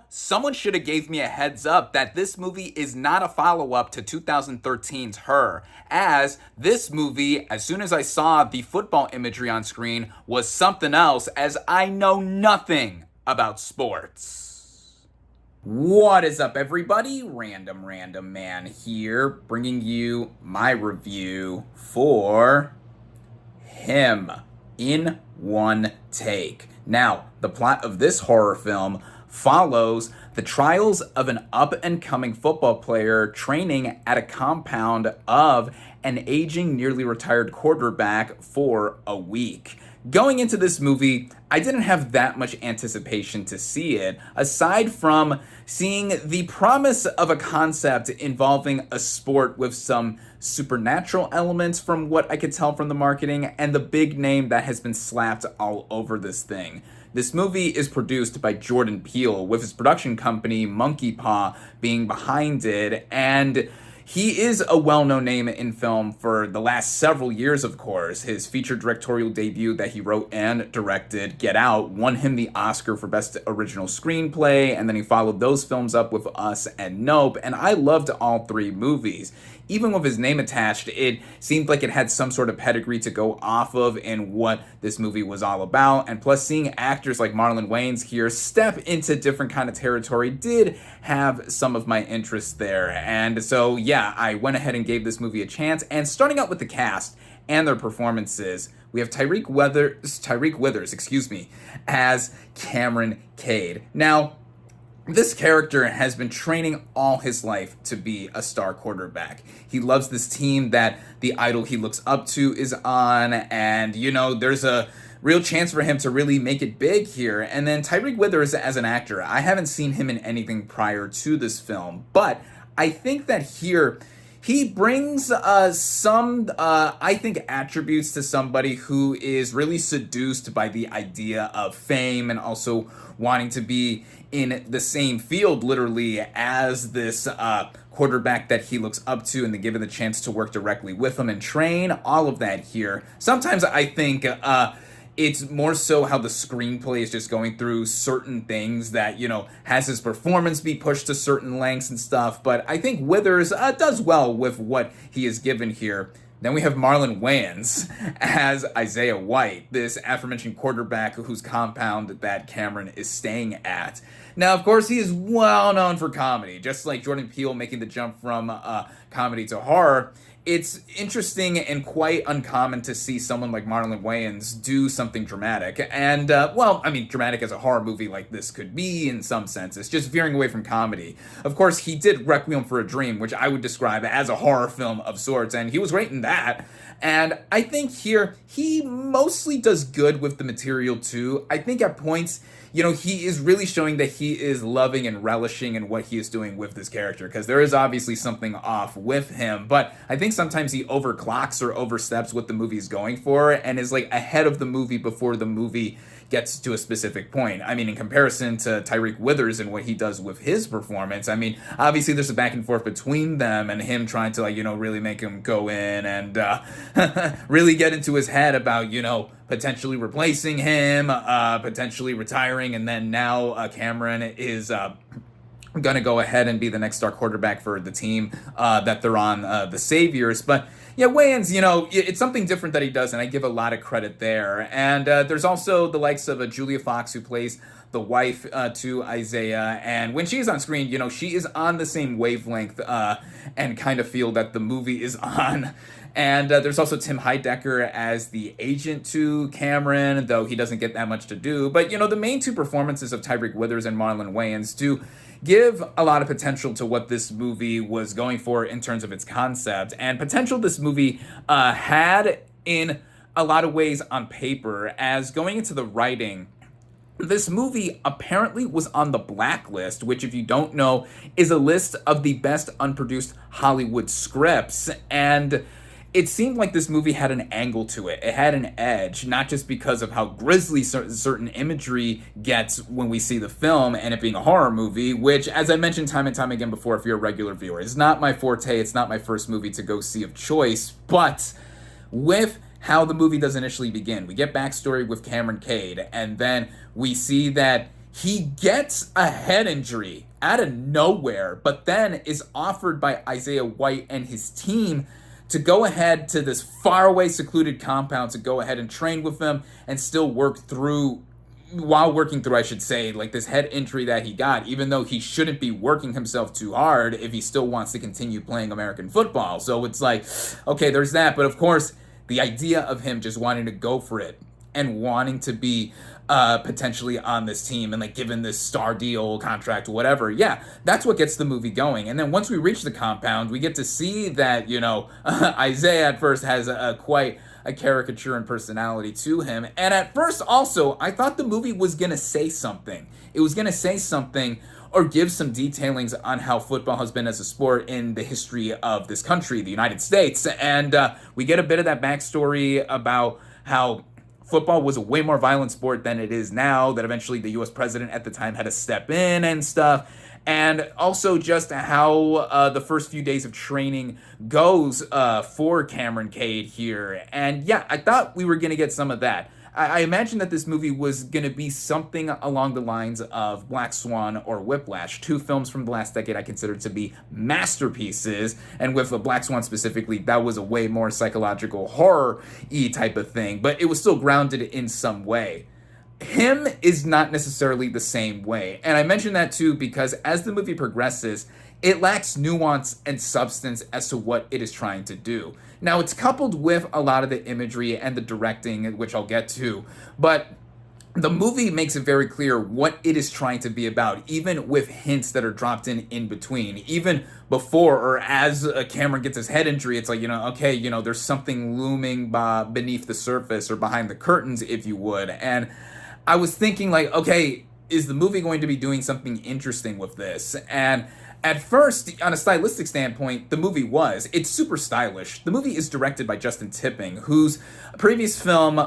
Someone should have gave me a heads up that this movie is not a follow-up to 2013's Her, as this movie, as soon as I saw the football imagery on screen, was something else, as I know nothing about sports. What is up, everybody? Random Random Man here, bringing you my review for Him in One Take. Now, the plot of this horror film follows the trials of an up-and-coming football player training at a compound of an aging, nearly retired quarterback for a week. Going into this movie, I didn't have that much anticipation to see it, aside from seeing the promise of a concept involving a sport with some supernatural elements from what I could tell from the marketing, and the big name that has been slapped all over this thing. This movie is produced by Jordan Peele, with his production company Monkey Paw being behind it, and he is a well-known name in film for the last several years, of course. His feature directorial debut that he wrote and directed, Get Out, won him the Oscar for Best Original Screenplay, and then he followed those films up with Us and Nope, and I loved all three movies. Even with his name attached, it seemed like it had some sort of pedigree to go off of in what this movie was all about, and plus seeing actors like Marlon Wayans here step into different kind of territory did have some of my interest there. And so yeah, I went ahead and gave this movie a chance, and starting out with the cast and their performances, we have Tyreek Withers, as Cameron Cade. Now, this character has been training all his life to be a star quarterback. He loves this team that the idol he looks up to is on, and there's a real chance for him to really make it big here. And then Tyreek Withers as an actor, I haven't seen him in anything prior to this film, but I think that here he brings some, I think, attributes to somebody who is really seduced by the idea of fame and also wanting to be in the same field, literally, as this quarterback that he looks up to, and they give him the chance to work directly with him and train, all of that here. Sometimes I think it's more so how the screenplay is just going through certain things that, has his performance be pushed to certain lengths and stuff. But I think Withers does well with what he is given here. Then we have Marlon Wayans as Isaiah White, this aforementioned quarterback whose compound that Cameron is staying at. Now, of course, he is well known for comedy, just like Jordan Peele making the jump from comedy to horror. It's interesting and quite uncommon to see someone like Marlon Wayans do something dramatic. And, dramatic as a horror movie like this could be in some senses, just veering away from comedy. Of course, he did Requiem for a Dream, which I would describe as a horror film of sorts, and he was great in that. And I think here, he mostly does good with the material too. I think at points, he is really showing that he is loving and relishing in what he is doing with this character, because there is obviously something off with him, but I think sometimes he overclocks or oversteps what the movie's going for and is like ahead of the movie before the movie gets to a specific point. I mean, in comparison to Tyreek Withers and what he does with his performance, I mean, obviously there's a back and forth between them and him trying to really make him go in and really get into his head about, potentially replacing him, potentially retiring, and then now Cameron is going to go ahead and be the next star quarterback for the team that they're on, the Saviors. But yeah, Wayans, it's something different that he does, and I give a lot of credit there. And there's also the likes of Julia Fox, who plays the wife to Isaiah, and when she is on screen, she is on the same wavelength and kind of feel that the movie is on. And there's also Tim Heidecker as the agent to Cameron, though he doesn't get that much to do. But, the main two performances of Tyreek Withers and Marlon Wayans do give a lot of potential to what this movie was going for in terms of its concept, and potential this movie had in a lot of ways on paper. As going into the writing, this movie apparently was on the Blacklist, which, if you don't know, is a list of the best unproduced Hollywood scripts, and it seemed like this movie had an angle to it. It had an edge, not just because of how grisly certain imagery gets when we see the film and it being a horror movie, which, as I mentioned time and time again before, if you're a regular viewer, is not my forte. It's not my first movie to go see of choice, but with how the movie does initially begin, we get backstory with Cameron Cade, and then we see that he gets a head injury out of nowhere, but then is offered by Isaiah White and his team to go ahead to this faraway secluded compound to go ahead and train with them and still work through, while working through, I should say, like this head injury that he got, even though he shouldn't be working himself too hard if he still wants to continue playing American football. So it's like, okay, there's that. But of course, the idea of him just wanting to go for it and wanting to be potentially on this team and like given this star deal contract, whatever. Yeah, that's what gets the movie going. And then once we reach the compound, we get to see that, Isaiah at first has a quite a caricature and personality to him. And at first also, I thought the movie was going to say something. It was going to say something or give some detailings on how football has been as a sport in the history of this country, the United States. And we get a bit of that backstory about how football was a way more violent sport than it is now, that eventually the US president at the time had to step in and stuff. And also just how the first few days of training goes for Cameron Cade here. And yeah, I thought we were going to get some of that. I imagined that this movie was going to be something along the lines of Black Swan or Whiplash, two films from the last decade I consider to be masterpieces. And with Black Swan specifically, that was a way more psychological horror-y type of thing, but it was still grounded in some way. Him is not necessarily the same way. And I mention that too because as the movie progresses, it lacks nuance and substance as to what it is trying to do. Now, it's coupled with a lot of the imagery and the directing, which I'll get to, but the movie makes it very clear what it is trying to be about, even with hints that are dropped in between. Even before or as Cameron gets his head injury, it's like, okay, there's something looming beneath the surface or behind the curtains, if you would. And I was thinking like, okay, is the movie going to be doing something interesting with this? And at first, on a stylistic standpoint, the movie was. It's super stylish. The movie is directed by Justin Tipping, whose previous film,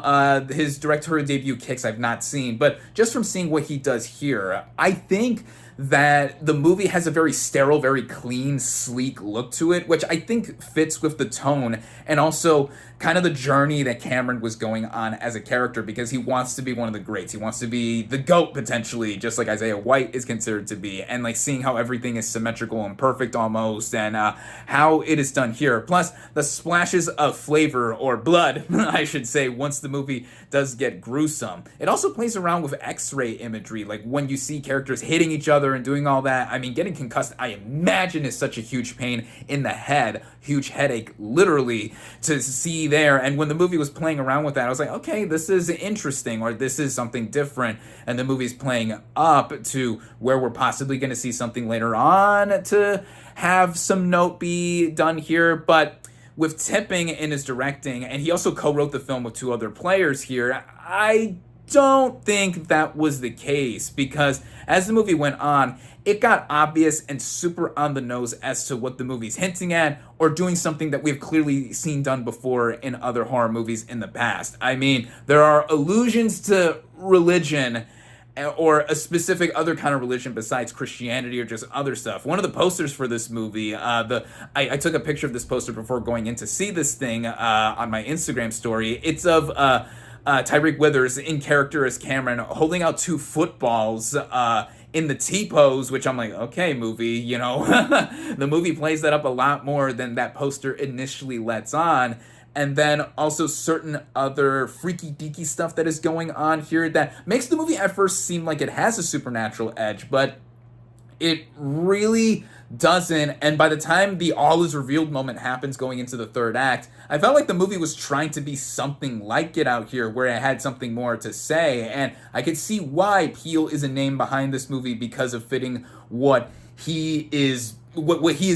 his directorial debut, Kicks, I've not seen. But just from seeing what he does here, I think that the movie has a very sterile, very clean, sleek look to it, which I think fits with the tone and also kind of the journey that Cameron was going on as a character, because he wants to be one of the greats. He wants to be the GOAT, potentially, just like Isaiah White is considered to be, and like seeing how everything is symmetrical and perfect almost, and how it is done here. Plus, the splashes of flavor, or blood, I should say, once the movie does get gruesome. It also plays around with X-ray imagery, like when you see characters hitting each other and doing all that. I mean, getting concussed, I imagine, is such a huge pain in the head, huge headache, literally, to see there. And when the movie was playing around with that, I was like, okay, this is interesting, or this is something different. And the movie's playing up to where we're possibly going to see something later on to have some note be done here. But with Tipping in his directing, and he also co-wrote the film with two other players here, I don't think that was the case, because as the movie went on, it got obvious and super on the nose as to what the movie's hinting at, or doing something that we've clearly seen done before in other horror movies in the past. I mean, there are allusions to religion, or a specific other kind of religion besides Christianity or just other stuff. One of the posters for this movie, I took a picture of this poster before going in to see this thing on my Instagram story. It's of Tyreek Withers in character as Cameron holding out two footballs in the T-pose, which I'm like, okay, movie, the movie plays that up a lot more than that poster initially lets on. And then also certain other freaky deaky stuff that is going on here that makes the movie at first seem like it has a supernatural edge, but it really doesn't. And by the time the all is revealed moment happens going into the third act, I felt like the movie was trying to be something like Get Out here, where it had something more to say. And I could see why Peele is a name behind this movie, because of fitting what he is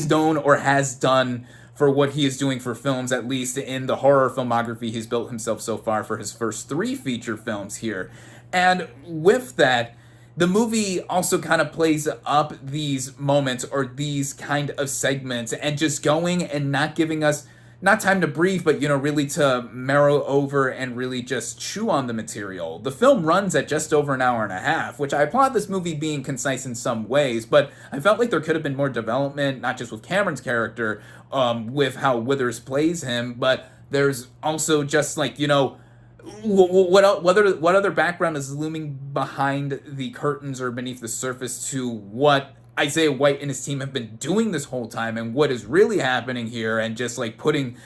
known or has done for what he is doing for films, at least in the horror filmography he's built himself so far for his first 3 feature films here. And with that, the movie also kind of plays up these moments or these kind of segments and just going and not giving us, not time to breathe, but, really to marrow over and really just chew on the material. The film runs at just over an hour and a half, which I applaud this movie being concise in some ways, but I felt like there could have been more development, not just with Cameron's character, with how Withers plays him, but there's also just like, what other background is looming behind the curtains or beneath the surface to what Isaiah White and his team have been doing this whole time, and what is really happening here, and just like putting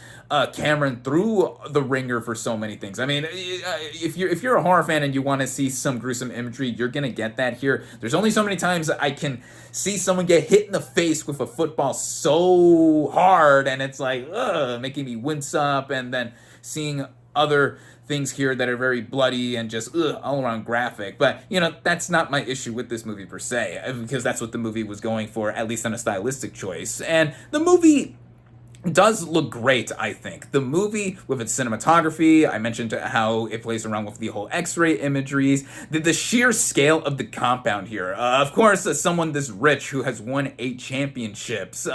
Cameron through the ringer for so many things. I mean, if you're a horror fan and you want to see some gruesome imagery, you're gonna get that here. There's only so many times I can see someone get hit in the face with a football so hard, and it's like, making me wince up, and then seeing other things here that are very bloody and just all around graphic. But, that's not my issue with this movie per se, because that's what the movie was going for, at least on a stylistic choice. And the movie does look great, I think. The movie, with its cinematography, I mentioned how it plays around with the whole X-ray imageries, the sheer scale of the compound here. Of course, someone this rich who has won 8 championships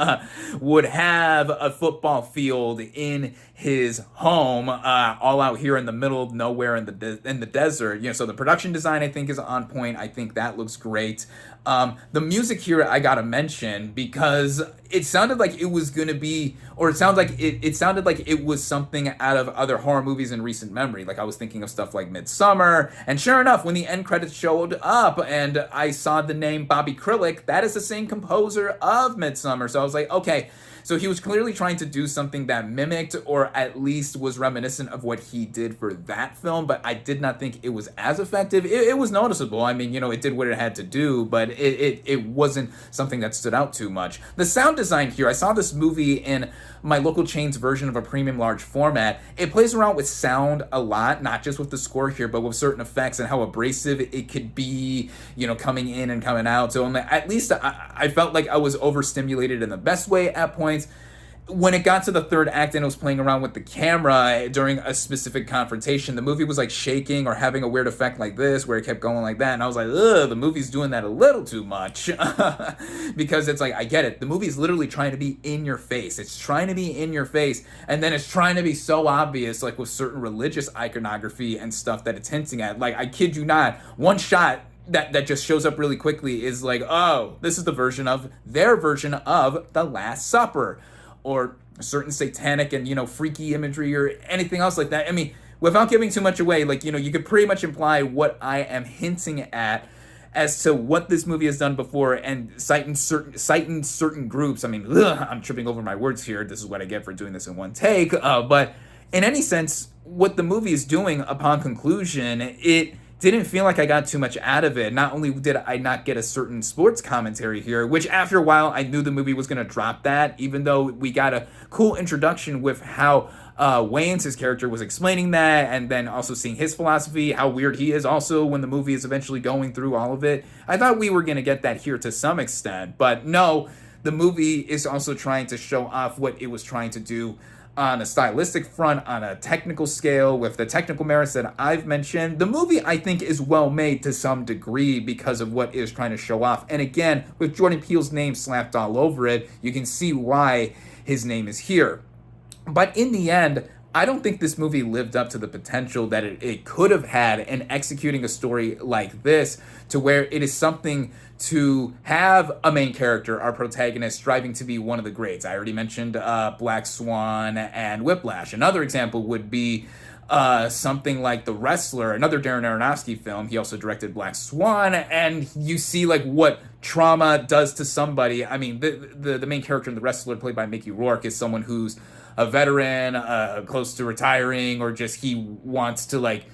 would have a football field in his home, all out here in the middle of nowhere in the desert. So the production design, I think, is on point. I think that looks great. The music here I gotta mention, because it sounded like it was gonna be, or it sounds like it sounded like it was something out of other horror movies in recent memory. Like, I was thinking of stuff like Midsummer, and sure enough, when the end credits showed up and I saw the name Bobby Krilic, that is the same composer of Midsummer. So I was like, okay. So he was clearly trying to do something that mimicked, or at least was reminiscent of, what he did for that film, but I did not think it was as effective. It was noticeable. I mean, it did what it had to do, but it wasn't something that stood out too much. The sound design here, I saw this movie in my local chain's version of a premium large format. It plays around with sound a lot, not just with the score here, but with certain effects and how abrasive it could be, coming in and coming out. So at least I felt like I was overstimulated in the best way at points. When it got to the third act and it was playing around with the camera during a specific confrontation, the movie was like shaking or having a weird effect like this, where it kept going like that, and I was like, the movie's doing that a little too much. Because it's like, I get it, the movie's literally trying to be in your face. It's trying to be in your face, and then it's trying to be so obvious, like with certain religious iconography and stuff that it's hinting at. Like, I kid you not, one shot that just shows up really quickly is like, oh, this is their version of The Last Supper, or certain satanic and, freaky imagery or anything else like that. I mean, without giving too much away, like, you could pretty much imply what I am hinting at as to what this movie has done before, and citing certain groups. I mean, I'm tripping over my words here. This is what I get for doing this in one take. But in any sense, what the movie is doing upon conclusion, it didn't feel like I got too much out of it. Not only did I not get a certain sports commentary here, which after a while I knew the movie was going to drop that, even though we got a cool introduction with how Wayans, his character, was explaining that, and then also seeing his philosophy, how weird he is also when the movie is eventually going through all of it. I thought we were going to get that here to some extent, but no, the movie is also trying to show off what it was trying to do on a stylistic front, on a technical scale, with the technical merits that I've mentioned. The movie, I think, is well made to some degree because of what it is trying to show off. And again, with Jordan Peele's name slapped all over it, you can see why his name is here. But in the end, I don't think this movie lived up to the potential that it could have had in executing a story like this, to where it is something to have a main character, our protagonist, striving to be one of the greats. I already mentioned Black Swan and Whiplash. Another example would be something like The Wrestler, another Darren Aronofsky film. He also directed Black Swan, and you see like what trauma does to somebody. I mean, the main character in The Wrestler, played by Mickey Rourke, is someone who's a veteran, close to retiring, or just he wants to like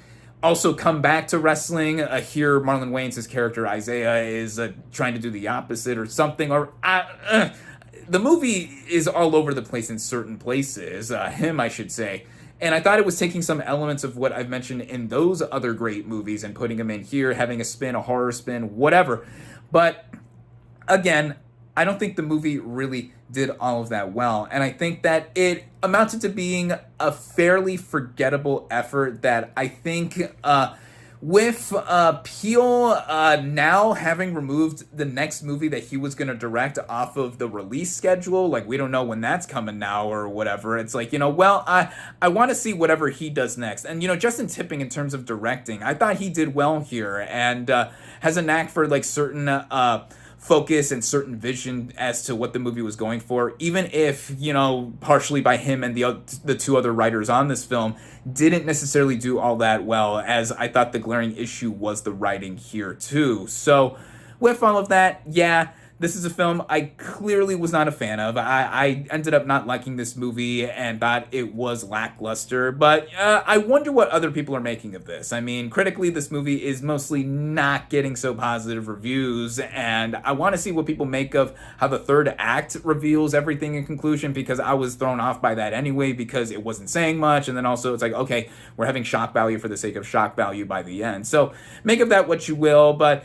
also come back to wrestling. Here, Marlon Wayans' character Isaiah is trying to do the opposite or something. Or the movie is all over the place in certain places. I should say. And I thought it was taking some elements of what I've mentioned in those other great movies and putting them in here, having a spin, a horror spin, whatever. But again, I don't think the movie really did all of that well. And I think that it amounted to being a fairly forgettable effort that I think with Peele now having removed the next movie that he was going to direct off of the release schedule, like we don't know when that's coming now or whatever. It's like, well, I want to see whatever he does next. And, Justin Tipping, in terms of directing, I thought he did well here, and has a knack for like certain focus and certain vision as to what the movie was going for, even if, partially by him and the two other writers on this film didn't necessarily do all that well, as I thought the glaring issue was the writing here too. So with all of that, yeah, this is a film I clearly was not a fan of. I ended up not liking this movie and thought it was lackluster, but I wonder what other people are making of this. I mean, critically, this movie is mostly not getting so positive reviews, and I want to see what people make of how the third act reveals everything in conclusion, because I was thrown off by that anyway, because it wasn't saying much, and then also it's like, okay, we're having shock value for the sake of shock value by the end. So make of that what you will, but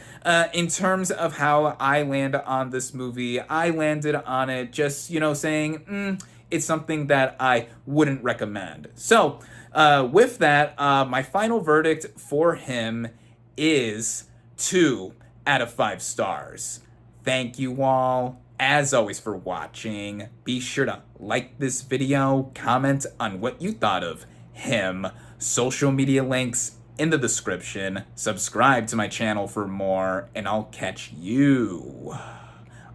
in terms of how I land on this movie, I landed on it just, saying, it's something that I wouldn't recommend. So, with that, my final verdict for him is 2 out of 5 stars. Thank you all, as always, for watching. Be sure to like this video, comment on what you thought of him, social media links in the description, subscribe to my channel for more, and I'll catch you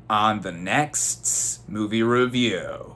on the next movie review.